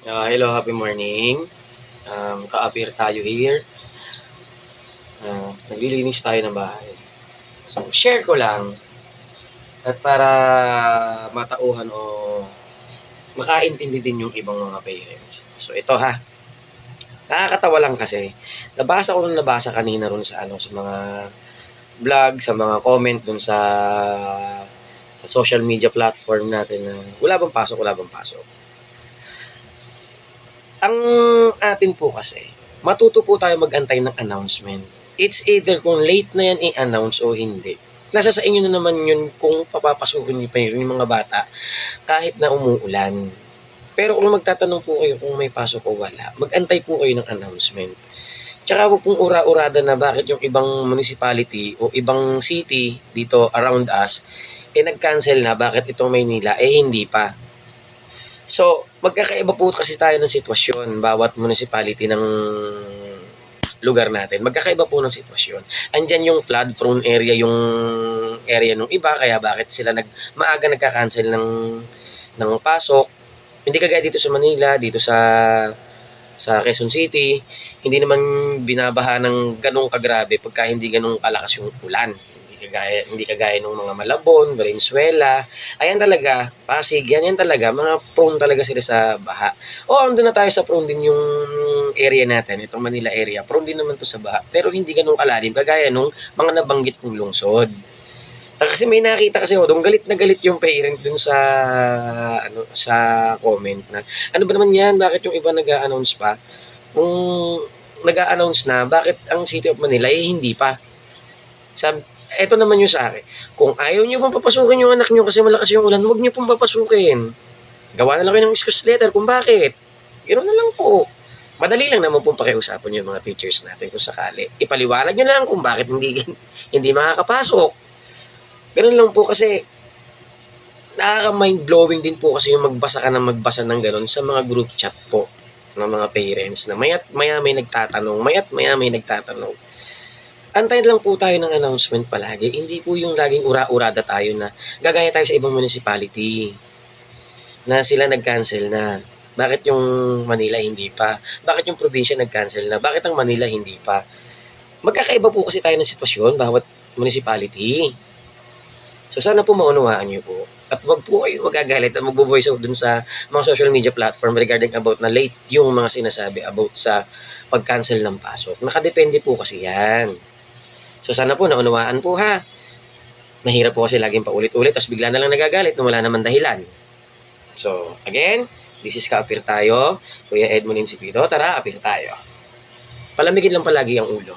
Hello, happy morning. Ka-appear tayo here. Naglilinis tayo ng bahay. So, share ko lang at para matauhan o makaintindi din yung ibang mga parents. So, ito ha. Nakakatawa lang kasi. Nabasa kanina ron sa mga vlog, sa mga comment dun sa social media platform natin na wala bang pasok, wala bang pasok. Ang atin po kasi, matuto po tayo mag-antay ng announcement. It's either kung late na yan i-announce o hindi. Nasa sa inyo na naman yun kung papapasukin niyo pa yung mga bata kahit na umuulan. Pero kung magtatanong po kayo kung may pasok o wala, mag-antay po kayo ng announcement. Tsaka po pong ura-urada na bakit yung ibang municipality o ibang city dito around us, nag-cancel na, bakit itong Maynila, hindi pa. So, magkakaiba po kasi tayo ng sitwasyon, bawat municipality ng lugar natin. Magkakaiba po ng sitwasyon. Andyan yung flood prone area, yung area ng iba, kaya bakit sila maaga nagka-cancel ng pasok. Hindi kagaya dito sa Manila, dito sa Quezon City, hindi naman binabaha ng ganong kagrabe pagka hindi ganong kalakas yung ulan. Hindi kagaya ng mga Malabon, Valenzuela. Ayan talaga, Pasig, yan talaga, mga prone talaga sila sa baha. Andun na tayo sa prone din yung area natin, itong Manila area. Prone din naman to sa baha, pero hindi ganong kalalim kagaya nung mga nabanggit kong lungsod. Kasi may nakita kasi doon galit na galit yung parent dun sa comment na ano ba naman yan, bakit yung iba nag-a-announce pa? Kung nag-a-announce na, bakit ang City of Manila hindi pa? Eto naman yung sa akin. Kung ayaw niyo pang papasukin yung anak niyo kasi malakas yung ulan, huwag niyo pong papasukin. Gawa na lang kayo ng excuse letter kung bakit. Ganoon na lang po. Madali lang naman pong pakiusapan yung mga teachers natin kung sakali. Ipaliwanag niyo lang kung bakit hindi makakapasok. Ganoon lang po kasi nakaka-mind-blowing din po kasi yung magbasa ka ng magbasa ng gano'n sa mga group chat po ng mga parents na maya't maya may nagtatanong. Antayin lang po tayo ng announcement palagi. Hindi po yung laging ura-urada tayo na gagaya tayo sa ibang municipality na sila nag-cancel na. Bakit yung Manila hindi pa? Bakit yung probinsya nag-cancel na? Bakit ang Manila hindi pa? Magkakaiba po kasi tayo ng sitwasyon bawat municipality. So sana po maunawaan niyo po. At wag po kayo magagalit at magbo-voice out dun sa mga social media platform regarding about na late yung mga sinasabi about sa pag-cancel ng pasok. Nakadepende po kasi yan. So sana po naunawaan po ha. Mahirap po kasi laging paulit-ulit tapos bigla na lang nagagalit na wala naman dahilan. So again, this is ka-appear tayo. Kuya Edmond Insipito, tara appear tayo. Palamigin lang palagi ang ulo.